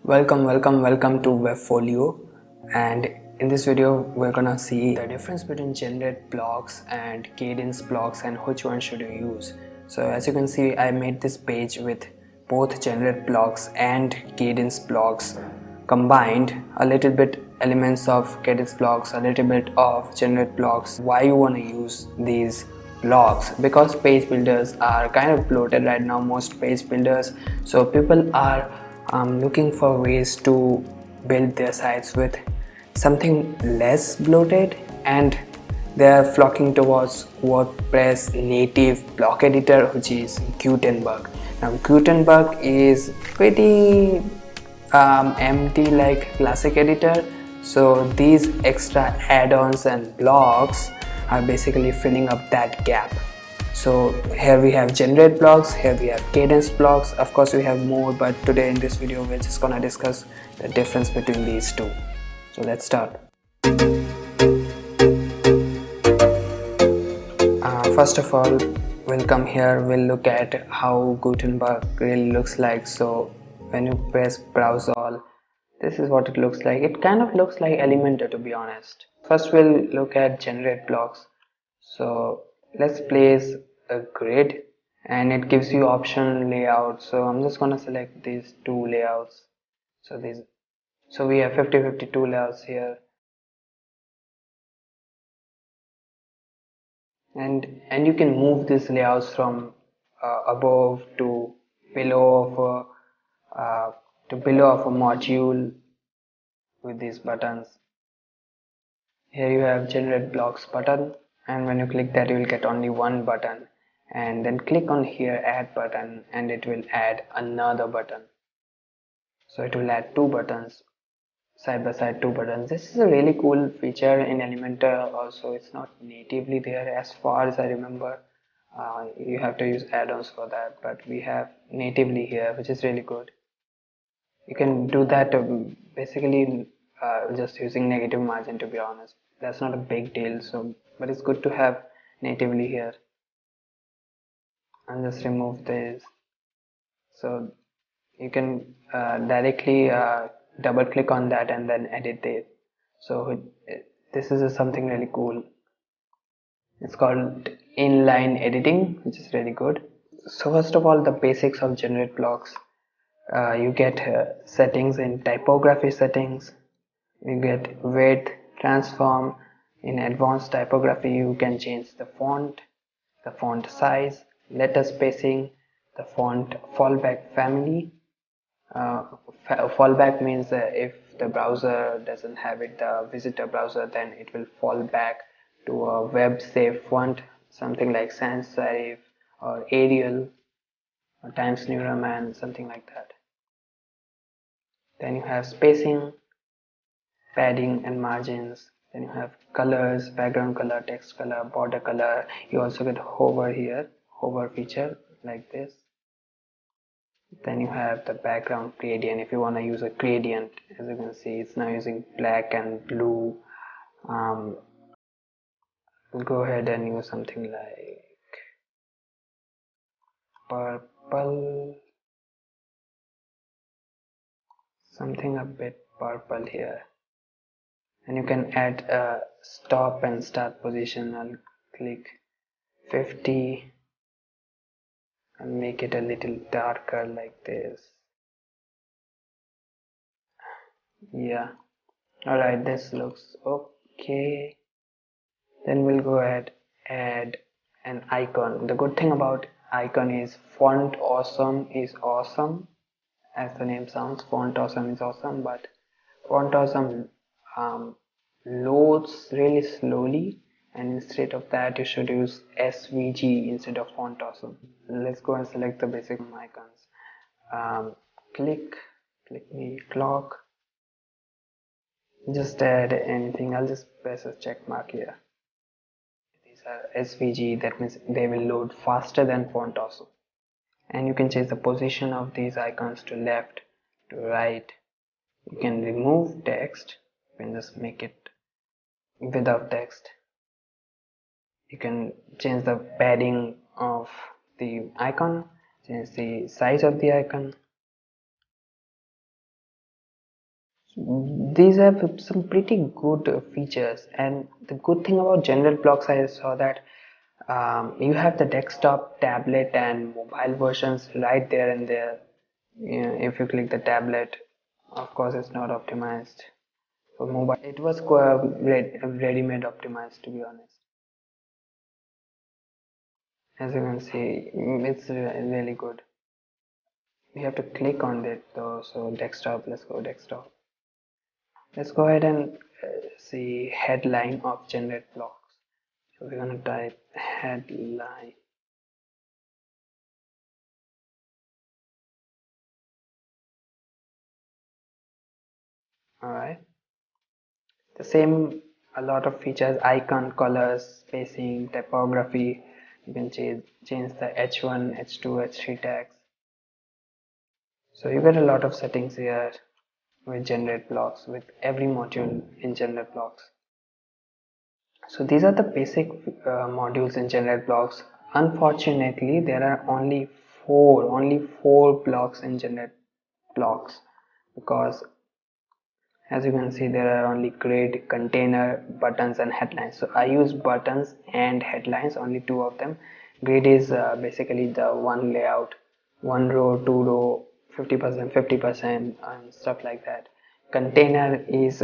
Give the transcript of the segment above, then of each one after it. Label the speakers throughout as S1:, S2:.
S1: Welcome to Webfolio, and in this video we're gonna see the difference between GenerateBlocks and KadenceBlocks and which one should you use. So as you can see, I made this page with both GenerateBlocks and KadenceBlocks combined, a little bit elements of KadenceBlocks, a little bit of GenerateBlocks. Why you want to use these blocks? Because page builders are kind of bloated right now, most page builders, so people are looking for ways to build their sites with something less bloated, and they are flocking towards WordPress native block editor, which is Gutenberg. Now Gutenberg is pretty empty like classic editor, so these extra add-ons and blocks are basically filling up that gap. So here we have GenerateBlocks, here we have KadenceBlocks. Of course we have more, but today in this video we're just gonna discuss the difference between these two. So let's start. First of all, we'll come here, we'll look at how Gutenberg really looks like. So when you press browse all, this is what it looks like. It kind of looks like Elementor, to be honest. First we'll look at GenerateBlocks. So let's place a grid, and it gives you option layout. So I'm just gonna select these two layouts. So we have 52 layouts here, and you can move these layouts from above to below of a module with these buttons. Here you have GenerateBlocks button, and when you click that you will get only one button, and then click on here add button and it will add another button. So it will add two buttons side by side, two buttons. This is a really cool feature in Elementor. Also, it's not natively there as far as I remember. You have to use add-ons for that, but we have natively here, which is really good. You can do that basically just using negative margin, to be honest. That's not a big deal, so but it's good to have natively here. And just remove this, so you can directly double click on that and then edit it. So this is something really cool. It's called inline editing, which is really good. So first of all, the basics of GenerateBlocks. You get settings in typography settings, you get width, transform. In advanced typography you can change the font size, letter spacing, the font fallback family. Fallback means if the browser doesn't have it, the visitor browser, then it will fall back to a web safe font, something like sans serif or Arial or Times New Roman, something like that. Then you have spacing, padding and margins. Then you have colors, background color, text color, border color. You also get hover here, hover feature like this. Then you have the background gradient. If you want to use a gradient, as you can see, it's now using black and blue. Go ahead and use something like purple, something a bit purple here. And you can add a stop and start position. I'll click 50 and make it a little darker like this. Yeah, alright, this looks okay. Then we'll go ahead add an icon. The good thing about icon is font awesome is awesome, as the name sounds. Font awesome is awesome, but font awesome loads really slowly, and instead of that you should use SVG instead of font awesome. Let's go and select the basic icons. Click me clock, just add anything. I'll just press a check mark here. These are SVG, that means they will load faster than font awesome. And you can change the position of these icons to left, to right. You can remove text, you can just make it without text. You can change the padding of the icon, change the size of the icon. These have some pretty good features, and the good thing about GenerateBlocks, I saw that you have the desktop, tablet and mobile versions right there and there. If you click the tablet, of course it's not optimized for mobile. It was ready-made optimized, to be honest. As you can see, it's really good. We have to click on it though, so desktop, let's go desktop. Let's go ahead and see headline of GenerateBlocks. So we're gonna type headline. Alright. The same, a lot of features, icon, colors, spacing, typography. You can change the H1, H2, H3 tags. So you get a lot of settings here with GenerateBlocks, with every module in GenerateBlocks. So these are the basic modules in GenerateBlocks. Unfortunately, there are only four blocks in GenerateBlocks, because as you can see there are only grid, container, buttons and headlines. So I use buttons and headlines, only two of them. Grid is basically the one layout, one row, two row, 50%, 50% and stuff like that. Container is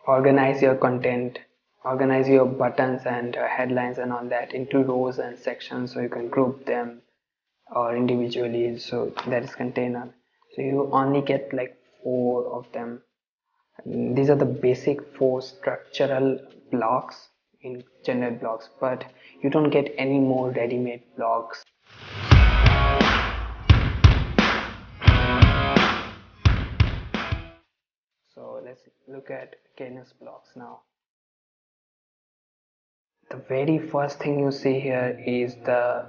S1: organize your content, organize your buttons and headlines and all that into rows and sections, so you can group them or individually. So that is container. So you only get like four of them. These are the basic four structural blocks in GenerateBlocks, but you don't get any more ready-made blocks. So let's look at Cadence blocks now. The very first thing you see here is the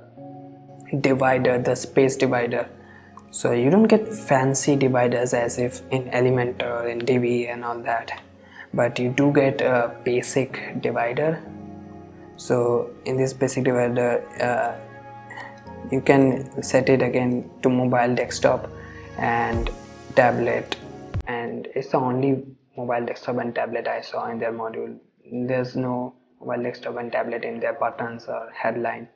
S1: divider, the space divider. So you don't get fancy dividers as if in Elementor, in Divi and all that, but you do get a basic divider. So in this basic divider, you can set it again to mobile, desktop and tablet, and it's the only mobile, desktop and tablet I saw in their module. There's no mobile, desktop and tablet in their buttons or headline.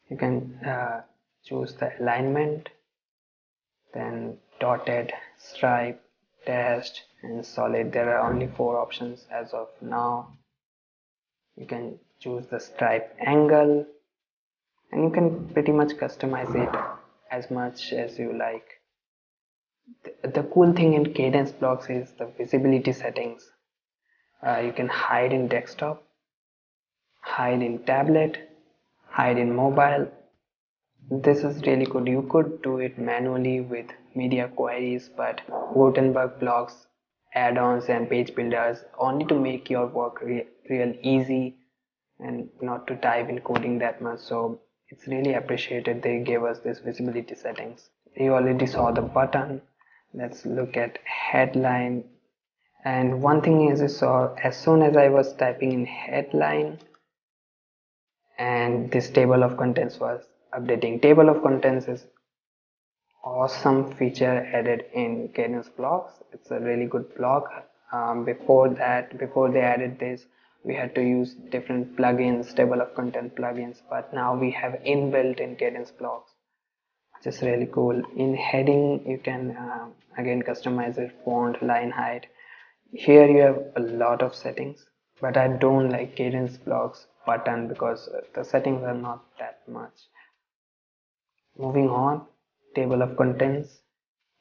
S1: You can choose the alignment, then dotted, stripe, dashed and solid. There are only four options as of now. You can choose the stripe angle, and you can pretty much customize it as much as you like. The cool thing in Cadence blocks is the visibility settings. You can hide in desktop, hide in tablet, hide in mobile. This is really good. You could do it manually with media queries, but Gutenberg blocks, add-ons and page builders only to make your work real easy and not to dive in coding that much. So it's really appreciated they gave us this visibility settings. You already saw the button. Let's look at headline. And one thing is, so as soon as I was typing in headline, and this table of contents was updating. Table of contents is awesome feature added in Cadence blocks. It's a really good block. Before they added this, we had to use different plugins, table of content plugins, but now we have inbuilt in Cadence blocks, which is really cool. In heading, you can again customize it, font, line height. Here you have a lot of settings, but I don't like Cadence blocks button because the settings are not that much. Moving on, table of contents.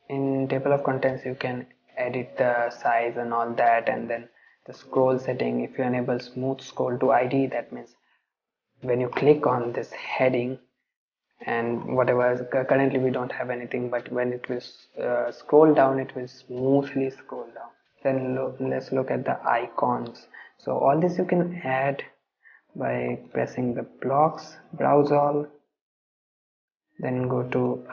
S1: In table of contents you can edit the size and all that, and then the scroll setting. If you enable smooth scroll to ID, that means when you click on this heading and whatever, currently we don't have anything, but when it will scroll down, it will smoothly scroll down. Then let's look at the icons. So all this you can add by pressing the blocks, browse all, then go to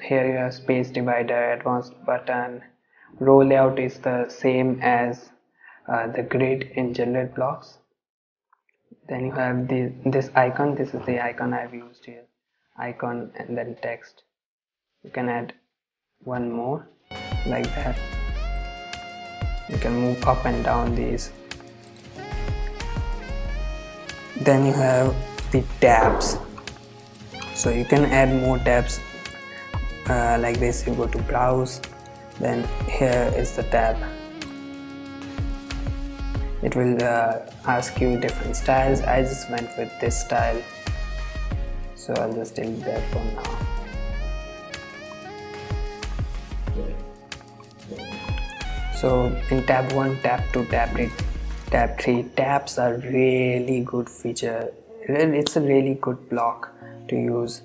S1: here you have space divider, advanced button. Row layout is the same as the grid in GenerateBlocks. Then you have this icon. This is the icon I've used here, icon and then text. You can add one more like that. You can move up and down these. Then you have the tabs, so you can add more tabs like this. You go to browse, then here is the tab. It will ask you different styles. I just went with this style, so I'll just delete that for now. So in tab 1, tab 2, tab 3, tab 3, tabs are really good feature. It's a really good block to use.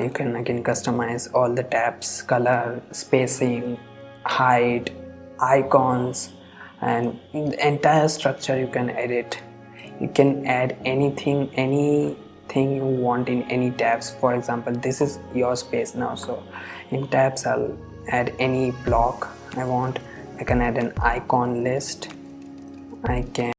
S1: You can again customize all the tabs, color, spacing, height, icons, and the entire structure you can edit. You can add anything you want in any tabs. For example, this is your space now, so in tabs I'll add any block I want. I can add an icon list. I can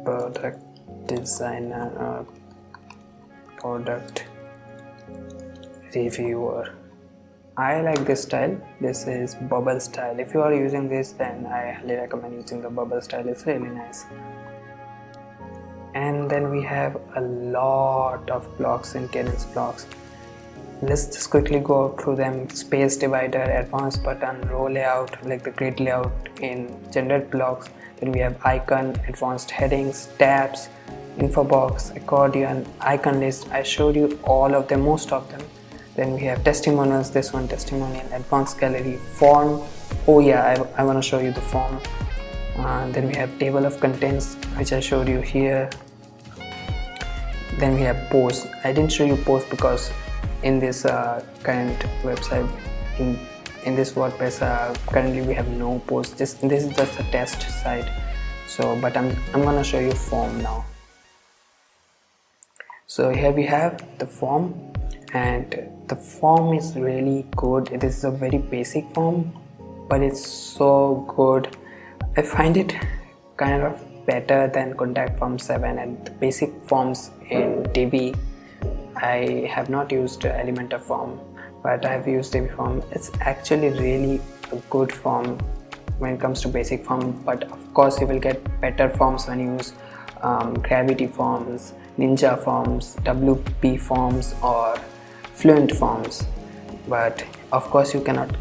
S1: product designer or product reviewer. I like this style. This is bubble style. If you are using this, then I highly recommend using the bubble style. It's really nice. And then we have a lot of blocks in Cadence blocks. Let's just quickly go through them. Space divider, advanced button, row layout, like the grid layout in GenerateBlocks. Then we have icon, advanced headings, tabs, info box, accordion, icon list. I showed you all of them, most of them. Then we have testimonials, this one testimonial, advanced gallery, form. Oh yeah, I want to show you the form. Then we have table of contents, which I showed you here. Then we have posts. I didn't show you posts because in this current website, in this WordPress, currently we have no posts. This is just a test site. So but I'm gonna show you form now. So here we have the form, and the form is really good. This is a very basic form, but it's so good. I find it kind of better than contact form 7 and the basic forms in Divi. I have not used Elementor form, but I have used Divi form. It's actually really a good form when it comes to basic form, but of course you will get better forms when you use Gravity forms, Ninja forms, WP forms, or Fluent forms. But of course you cannot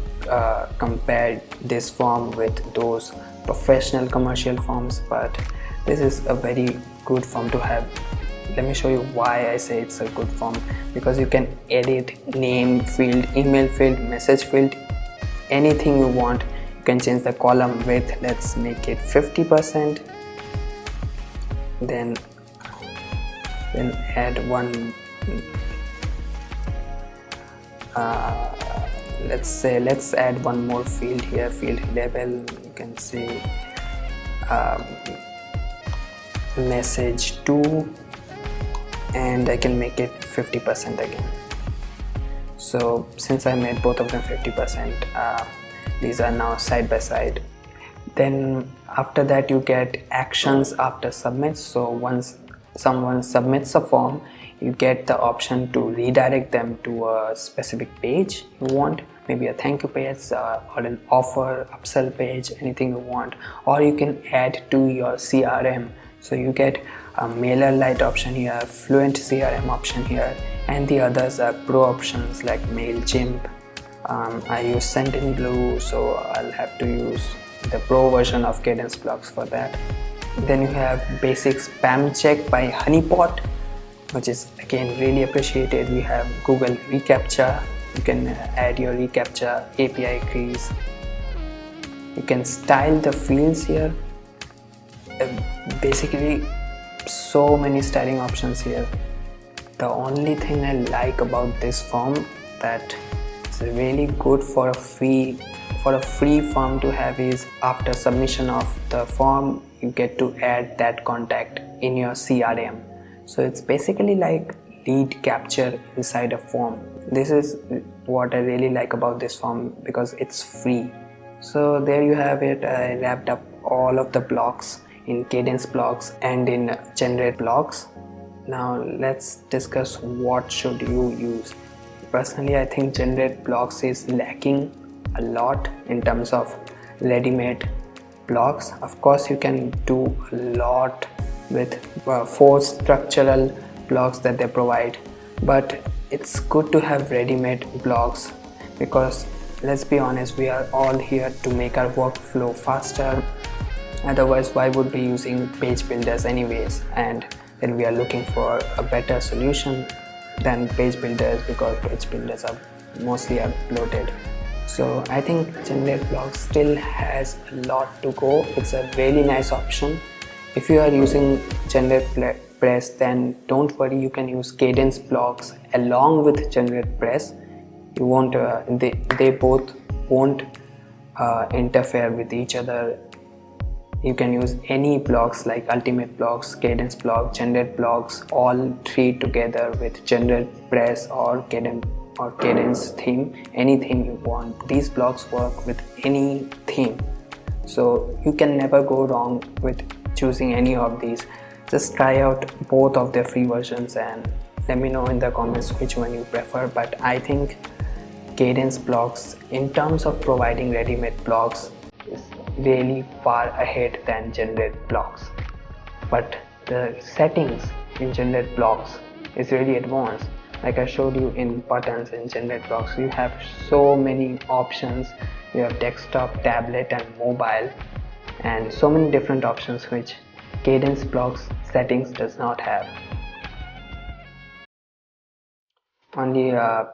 S1: compare this form with those professional commercial forms, but this is a very good form to have. Let me show you why I say it's a good form. Because you can edit name field, email field, message field, anything you want. You can change the column width. Let's make it 50%. Then add one let's add one more field here, field label. You can say message 2, and I can make it 50% again. So since I made both of them 50%, these are now side by side. Then after that you get actions after submit. So once someone submits a form, you get the option to redirect them to a specific page you want, maybe a thank you page or an offer, upsell page, anything you want. Or you can add to your CRM. So you get a MailerLite option here, Fluent CRM option here, and the others are pro options like MailChimp. I use Sendinblue, so I'll have to use the pro version of KadenceBlocks for that. Then you have basic spam check by Honeypot, which is again really appreciated. We have Google reCAPTCHA. You can add your reCAPTCHA API keys. You can style the fields here. Basically so many styling options here. The only thing I like about this form that it's really good for a free form to have is after submission of the form you get to add that contact in your CRM. So it's basically like lead capture inside a form. This is what I really like about this form because it's free. So there you have it. I wrapped up all of the blocks in KadenceBlocks and in GenerateBlocks. Now let's discuss what should you use. Personally, I think GenerateBlocks is lacking a lot in terms of ready-made blocks. Of course you can do a lot with 4 structural blocks that they provide, but it's good to have ready-made blocks because let's be honest, we are all here to make our workflow faster. Otherwise, why would we be using page builders anyways? And then we are looking for a better solution than page builders because page builders are mostly uploaded. So I think GenerateBlocks still has a lot to go. It's a really nice option. If you are using GeneratePress, then don't worry, you can use KadenceBlocks along with GeneratePress. You won't they both won't interfere with each other. You can use any blocks like Ultimate Blocks, Kadence Block, GenerateBlocks, all 3 together with GeneratePress or Cadence theme, anything you want. These blocks work with any theme, so you can never go wrong with choosing any of these. Just try out both of their free versions and let me know in the comments which one you prefer. But I think KadenceBlocks in terms of providing ready-made blocks is really far ahead than GenerateBlocks. But the settings in GenerateBlocks is really advanced. Like I showed you in buttons in GenerateBlocks, you have so many options. You have desktop, tablet and mobile, and so many different options which KadenceBlocks settings does not have. Only a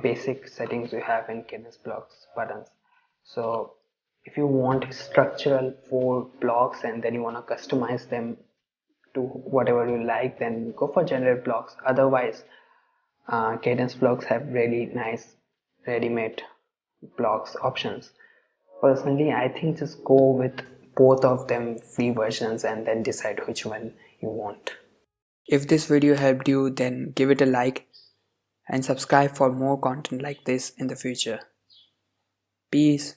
S1: basic settings you have in KadenceBlocks buttons. So If you want structural 4 blocks and then you want to customize them to whatever you like, then go for GenerateBlocks. Otherwise, Cadence blocks have really nice ready-made blocks options. Personally, I think just go with both of them free versions and then decide which one you want. If this video helped you, then give it a like and subscribe for more content like this in the future. Peace.